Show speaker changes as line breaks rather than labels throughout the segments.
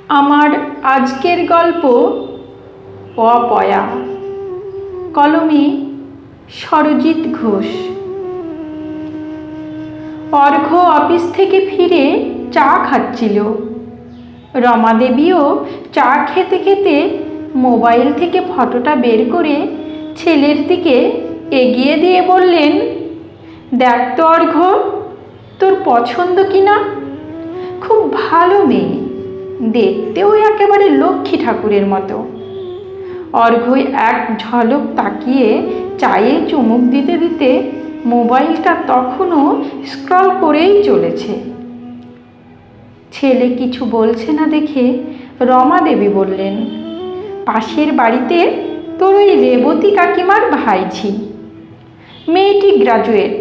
আমার আজকের গল্প অপয়া, কলমে সরজিৎ ঘোষ। অর্ঘ্য অফিস থেকে ফিরে চা খাচ্ছিল। রমাদেবীও চা খেতে খেতে মোবাইল থেকে ফটোটা বের করে ছেলের দিকে এগিয়ে দিয়ে বললেন, দেখ তো অর্ঘ্য, তোর পছন্দ কিনা? খুব ভালো মেয়ে, দেখতেও একেবারে লক্ষ্মী ঠাকুরের মতো। অর্ঘ্য এক ঝলক তাকিয়ে চায়ে চুমুক দিতে দিতে মোবাইলটা তখনও স্ক্রল করেই চলেছে। ছেলে কিছু বলছে না দেখে রমাদেবী বললেন, পাশের বাড়িতে তোর ওই রেবতী কাকিমার ভাইঝি, মেয়েটি গ্রাজুয়েট।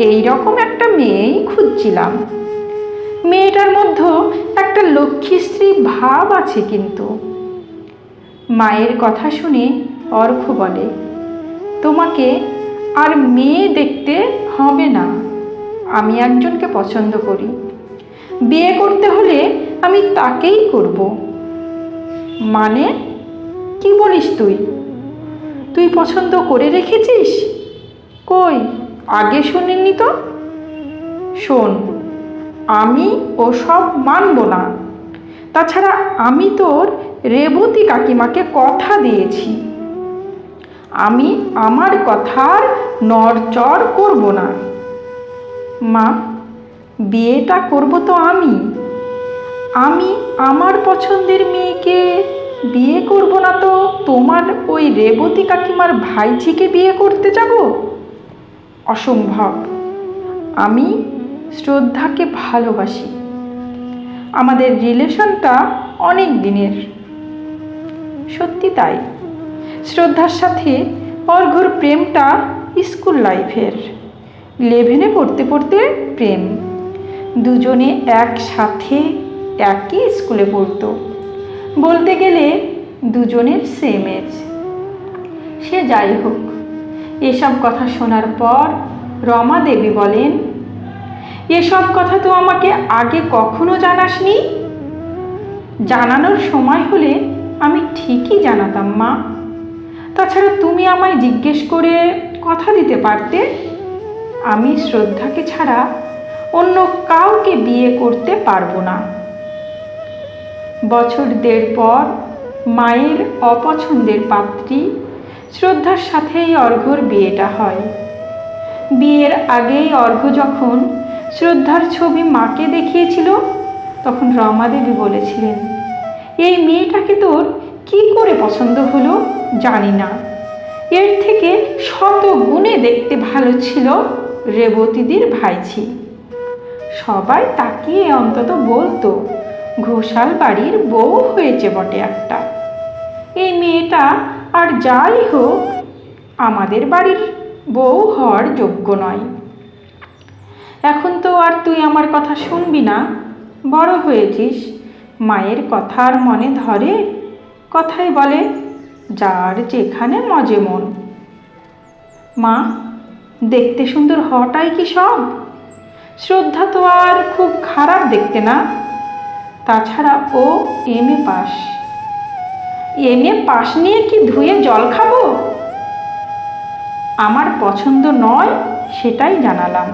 এই রকম একটা মেয়েই খুঁজছিলাম। মেয়েটার মধ্যে একটা লক্ষ্মীশ্রী ভাব আছে। কিন্তু মায়ের কথা শুনে অর্ঘ্য বলে, তোমাকে আর মেয়ে দেখতে হবে না, আমি একজনকে পছন্দ করি। বিয়ে করতে হলে আমি তাকেই করব। মানে কি বলিস তুই? তুই পছন্দ করে রেখেছিস? কই, আগে শুনিনি তো। শোন, আমি ওসব মানব না। তাছাড়া আমি তোর রেবতী কাকিমাকে কথা দিয়েছি, আমি আমার কথার নড়চড় করব না। মা, বিয়েটা করব তো আমি আমার পছন্দের মেয়েকে বিয়ে করব না তো তোমার ওই রেবতী কাকিমার ভাইঝিকে বিয়ে করতে যাব? অসম্ভব। আমি শ্রদ্ধাকে ভালোবাসি। আমাদের রিলেশনটা অনেক দিনের। সত্যি তাই, শ্রদ্ধার সাথে অর্ঘ্যর প্রেমটা স্কুল লাইফের। 11-এ পড়তে পড়তে প্রেম। দুজনে একসাথে একই স্কুলে পড়তো। বলতে গেলে দুজনের সেম এজ। সে যাই হোক, এসব কথা শোনার পর রমাদেবী বলেন, এসব কথা তো আমাকে আগে কখনো জানাসনি। জানানোর সময় হলে আমি ঠিকই জানাতাম মা। তাছাড়া তুমি আমায় জিজ্ঞেস করে কথা দিতে পারতে। আমি শ্রদ্ধাকে ছাড়া অন্য কাউকে বিয়ে করতে পারবো না। বছর দেড় পর মায়ের অপছন্দের পাত্রী শ্রদ্ধার সাথেই অর্ঘ্যর বিয়েটা হয়। বিয়ের আগেই অর্ঘ্য যখন শ্রদ্ধার ছবি মাকে দেখিয়েছিল, তখন রমাদেবী বলেছিলেন, এই মেয়েটাকে তোর কি করে পছন্দ হলো জানি না, এর থেকে শত গুণে দেখতে ভালো ছিল রেবতীদির ভাইঝি। সবাই তাকিয়ে অন্তত বলতো, ঘোষাল বাড়ির বউ হয়েছে বটে একটা। এই মেয়েটা আর যাই হোক আমাদের বাড়ির বউ হওয়ার যোগ্য নয়। এখন তো আর তুই আমার কথা শুনবি না, বড় হয়েছিস। মায়ের কথা আর মনে ধরে? কথাই বলে, যার যেখানে মজে মন। মা, দেখতে সুন্দর হওয়াটাই কি সব? শ্রদ্ধা তো আর খুব খারাপ দেখতে না। তাছাড়া ও এমএ পাস। এমএ পাস নিয়ে কি ধুয়ে জল খাবো? আমার পছন্দ নয়, সেটাই জানালাম।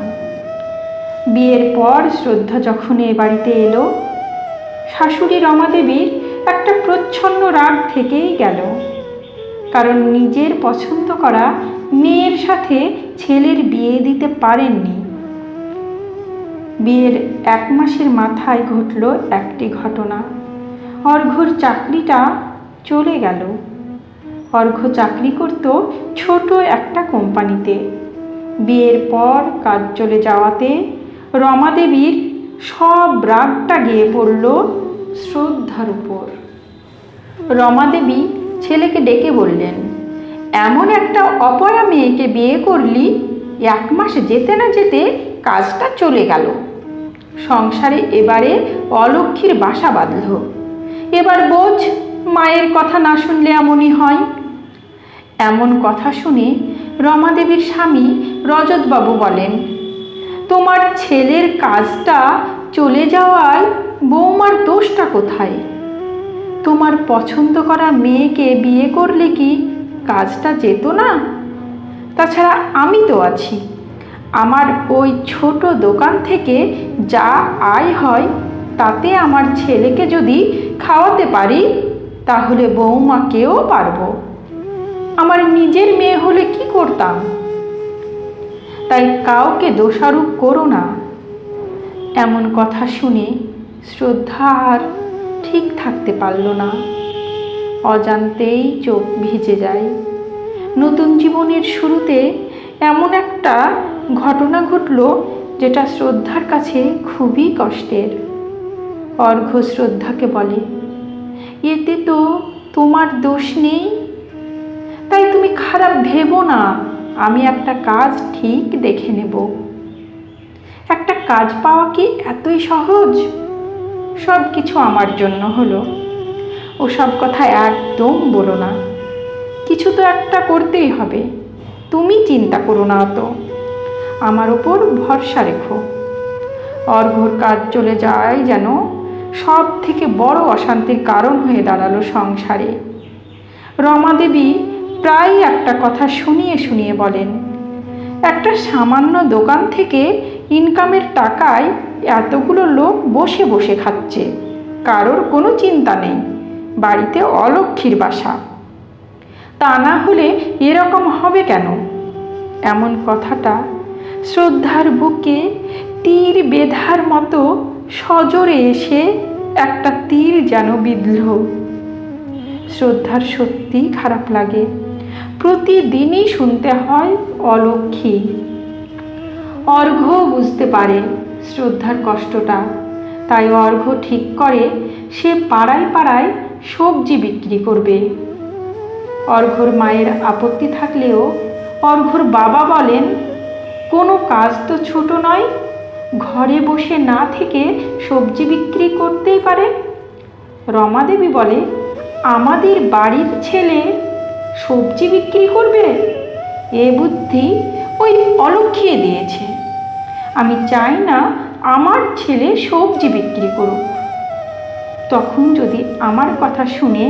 বিয়ের পর শ্রদ্ধা যখন এ বাড়িতে এলো, শাশুড়ি রমাদেবীর একটা প্রচ্ছন্ন রাগ থেকেই গেল। কারণ নিজের পছন্দ করা মেয়ের সাথে ছেলের বিয়ে দিতে পারেননি। বিয়ের 1 মাসের মাথায় ঘটল একটি ঘটনা। অর্ঘ্যর চাকরিটা চলে গেল। অর্ঘ্য চাকরি করত ছোট একটা কোম্পানিতে। বিয়ের পর কাজ চলে যাওয়াতে রমাদেবীর সব রাগটা গিয়ে পড়ল শ্রদ্ধার উপর। রমাদেবী ছেলেকে ডেকে বললেন, এমন একটা অপয়া মেয়েকে বিয়ে করলি, 1 মাস যেতে না যেতে কাজটা চলে গেল। সংসারে এবারে অলক্ষ্মীর বাসা বাঁধল। এবার বোঝ, মায়ের কথা না শুনলে এমনই হয়। এমন কথা শুনে রমাদেবীর স্বামী রজতবাবু বলেন, তোমার ছেলের কাজটা চলে যাওয়ায় বৌমার দোষ দোষটা কোথায়? তোমার পছন্দ করা মেয়েকে বিয়ে করলে কি কাজটা যেত না? তাছাড়া আমি তো আছি। আমার ওই ছোট দোকান থেকে যা আয় হয় তাতে আমার ছেলেকে যদি খাওয়াতে পারি তাহলে বৌমাকেও পারবো। আমার নিজের মেয়ে হলে কি করতাম? তাই কাউকে দোষারোপ করো না। এমন কথা শুনে শ্রদ্ধা আর ঠিক থাকতে পারল না। অজান্তেই চোখ ভিজে যায়। নতুন জীবনের শুরুতে এমন একটা ঘটনা ঘটল যেটা শ্রদ্ধার কাছে খুবই কষ্টের। অর্ঘ্য শ্রদ্ধাকে বলে, এতে তো তোমার দোষ নেই, তাই তুমি খারাপ ভেবো না। আমি একটা কাজ ঠিক দেখে নেব। একটা কাজ পাওয়া কি এতই সহজ? সব কিছু আমার জন্য হলো। ওসব কথা একদম বলো না। কিছু তো একটা করতেই হবে। তুমি চিন্তা করো না অত, আমার ওপর ভরসা রেখো। অর্ঘ্যর কাজ চলে যায় যেন সব থেকে বড় অশান্তির কারণ হয়ে দাঁড়ালো সংসারে। রমাদেবী প্রায় একটা কথা শুনিয়ে শুনিয়ে বলেন, একটা সামান্য দোকান থেকে ইনকামের টাকায় এতগুলো লোক বসে বসে খাচ্ছে, কারোর কোনো চিন্তা নেই, বাড়িতে অলক্ষ্মীর বাসা। তা না হলে এরকম হবে কেন? এমন কথাটা শ্রদ্ধার বুকে তীর বেঁধার মতো সজোরে এসে একটা তীর যেন বিঁধল। শ্রদ্ধার সত্যি খারাপ লাগে। প্রতিদিনই শুনতে হয় অলক্ষ্মী। অর্ঘ্য বুঝতে পারে শ্রদ্ধার কষ্টটা, তাই অর্ঘ্য ঠিক করে সে পাড়ায় পাড়ায় সবজি বিক্রি করবে। অর্ঘ্যর মায়ের আপত্তি থাকলেও অর্ঘ্যর বাবা বলেন, কোনো কাজ তো ছোট নয়, ঘরে বসে না থেকে সবজি বিক্রি করতেই পারে। রমাদেবী বলে, আমাদের বাড়ির ছেলে সবজি বিক্রি করবে? এ বুদ্ধি ওই অলক্ষ্মী দিয়েছে। আমি চাই না আমার ছেলে সবজি বিক্রি করুক। তখন যদি আমার কথা শুনে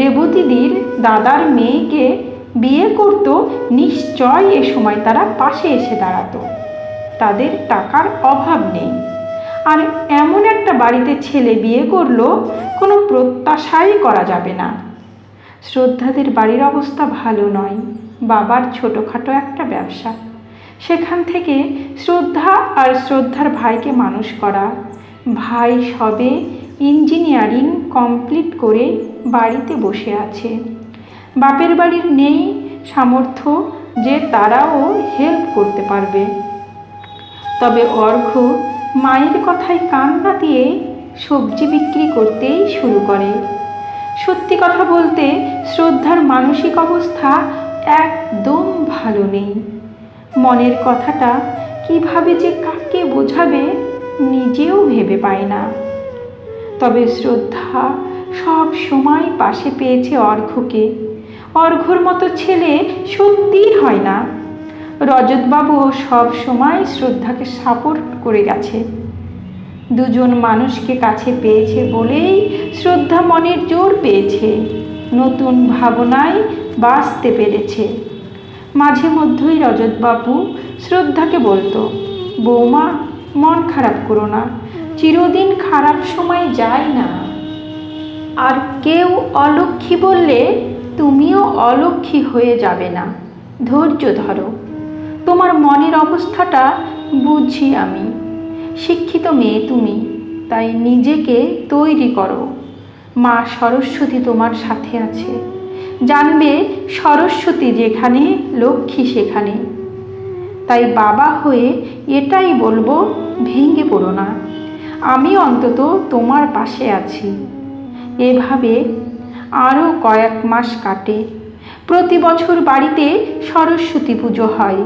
রেবতীদির দাদার মেয়েকে বিয়ে করত, নিশ্চয় এ সময় তারা পাশে এসে দাঁড়াতো। তাদের টাকার অভাব নেই, আর এমন একটা বাড়িতে ছেলে বিয়ে করলো কোনো প্রত্যাশাই করা যাবে না। শ্রদ্ধাদের বাড়ির অবস্থা ভালো নয়। বাবার ছোটোখাটো একটা ব্যবসা, সেখান থেকে শ্রদ্ধা আর শ্রদ্ধার ভাইকে মানুষ করা। ভাই সবে ইঞ্জিনিয়ারিং কমপ্লিট করে বাড়িতে বসে আছে। বাপের বাড়ির নেই সামর্থ্য যে তারাও হেল্প করতে পারবে। তবে অর্ঘ্য মায়ের কথায় কান না দিয়ে সবজি বিক্রি করতেই শুরু করে। সত্যি কথা বলতে শ্রদ্ধার মানসিক অবস্থা একদম ভালো নেই। মনের কথাটা কিভাবে যে কাকে বোঝাবে নিজেও ভেবে পায় না। তবে শ্রদ্ধা সব সময় পাশে পেয়েছে অর্ঘ্যকে। অর্ঘ্যর মতো ছেলে সত্যিই হয় না। রজতবাবু সব সময় শ্রদ্ধাকে সাপোর্ট করে গেছে। দুজন মানুষকে কাছে পেয়েছে বলেই শ্রদ্ধা মনের জোর পেয়েছে, নতুন ভাবনায় বাঁচতে পেরেছে। মাঝে মধ্যেই রজতবাবু শ্রদ্ধাকে বলতো, বৌমা মন খারাপ করো না, চিরদিন খারাপ সময় যায় না। আর কেউ অলক্ষ্মী বললে তুমিও অলক্ষ্মী হয়ে যাবে না, ধৈর্য ধরো। তোমার মনের অবস্থাটা বুঝি আমি। শিক্ষিত মেয়ে তুমি, তাই নিজেকে তৈরি করো। মা সরস্বতী তোমার সাথে আছে। জানবে সরস্বতী যেখানে লক্ষ্মী সেখানে। তাই বাবা হয়ে এটাই বলবো, ভেঙে পড়ো না। আমি অন্তত তোমার পাশে আছি। এভাবে আরও কয়েক মাস কাটে। প্রতি বছর বাড়িতে সরস্বতী পুজো হয়।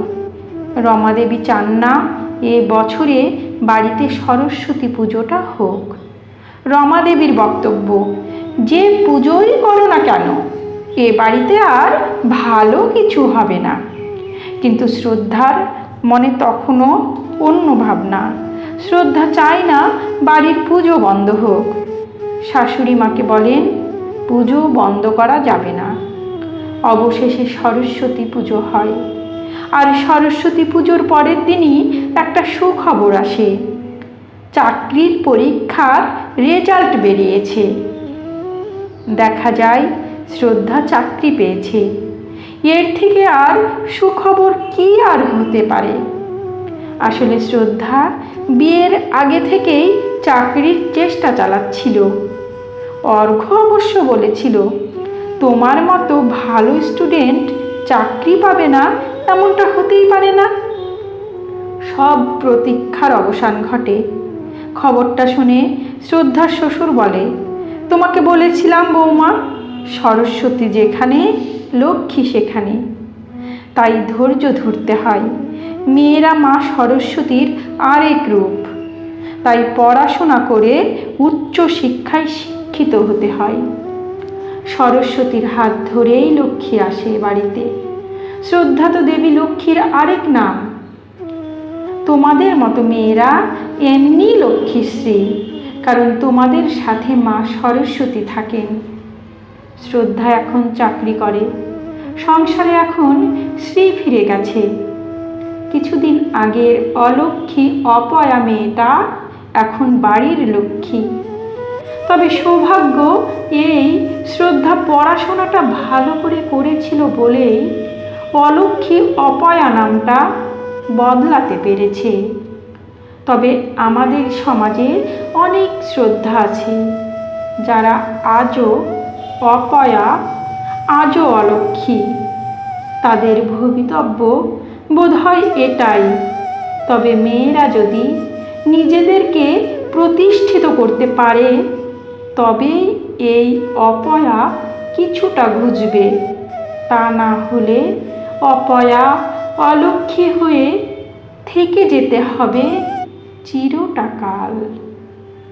রমাদেবী চান না এ বছরে বাড়িতে সরস্বতী পুজোটা হোক। রমাদেবীর বক্তব্য, যে পুজোই করো না কেন এ বাড়িতে আর ভালো কিছু হবে না। কিন্তু শ্রদ্ধার মনে তখনও অন্য ভাবনা। শ্রদ্ধা চায় না বাড়ির পুজো বন্ধ হোক। শাশুড়ি মাকে বলেন পুজো বন্ধ করা যাবে না। অবশেষে সরস্বতী পুজো হয়, আর সরস্বতী পুজোর পরের দিনই একটা সুখবর আসে। চাকরির পরীক্ষার রেজাল্ট বেরিয়েছে। দেখা যায় শ্রদ্ধা চাকরি পেয়েছে। এর থেকে আর সুখবর কি আর হতে পারে। আসলে শ্রদ্ধা বিয়ের আগে থেকেই চাকরির চেষ্টা চালাচ্ছিল। অর্ঘ্য অবশ্য বলেছিল, তোমার মতো ভালো স্টুডেন্ট চাকরি পাবে না এমনটা হতেই পারে না। সব প্রতীক্ষার অবসান ঘটে। খবরটা শুনে শ্রদ্ধার শ্বশুর বলে, তোমাকে বলেছিলাম বৌমা, সরস্বতী যেখানে লক্ষ্মী সেখানে। তাই ধৈর্য ধরতে হয়। মেয়েরা মা সরস্বতীর আরেক রূপ। তাই পড়াশোনা করে উচ্চ শিক্ষায় শিক্ষিত হতে হয়। সরস্বতীর হাত ধরেই লক্ষ্মী আসে বাড়িতে। শ্রদ্ধা তো দেবী লক্ষ্মীর আরেক নাম। তোমাদের মতো মেয়েরা এমনি লক্ষ্মীশ্রী, কারণ তোমাদের সাথে মা সরস্বতী থাকেন। শ্রদ্ধা এখন চাকরি করে, সংসারে এখন শ্রী ফিরে গেছে। কিছুদিন আগের অলক্ষ্মী অপয়া মেয়েটা এখন বাড়ির লক্ষ্মী। তবে সৌভাগ্য এই, শ্রদ্ধা পড়াশোনাটা ভালো করে করেছিল বলেই অলক্ষ্মী অপয়া নামটা বদলাতে পেরেছে। তবে আমাদের সমাজে অনেক শ্রদ্ধা আছে যারা আজও অপয়া, আজও অলক্ষ্মী। তাদের ভবিতব্য বোধহয় এটাই। তবে মেয়েরা যদি নিজেদেরকে প্রতিষ্ঠিত করতে পারে তবেই এই অপয়া কিছুটা ঘুচবে। তা না হলে অপয়া, অলক্ষ্মী হয়ে থেকে যেতে হবে চিরটাকাল।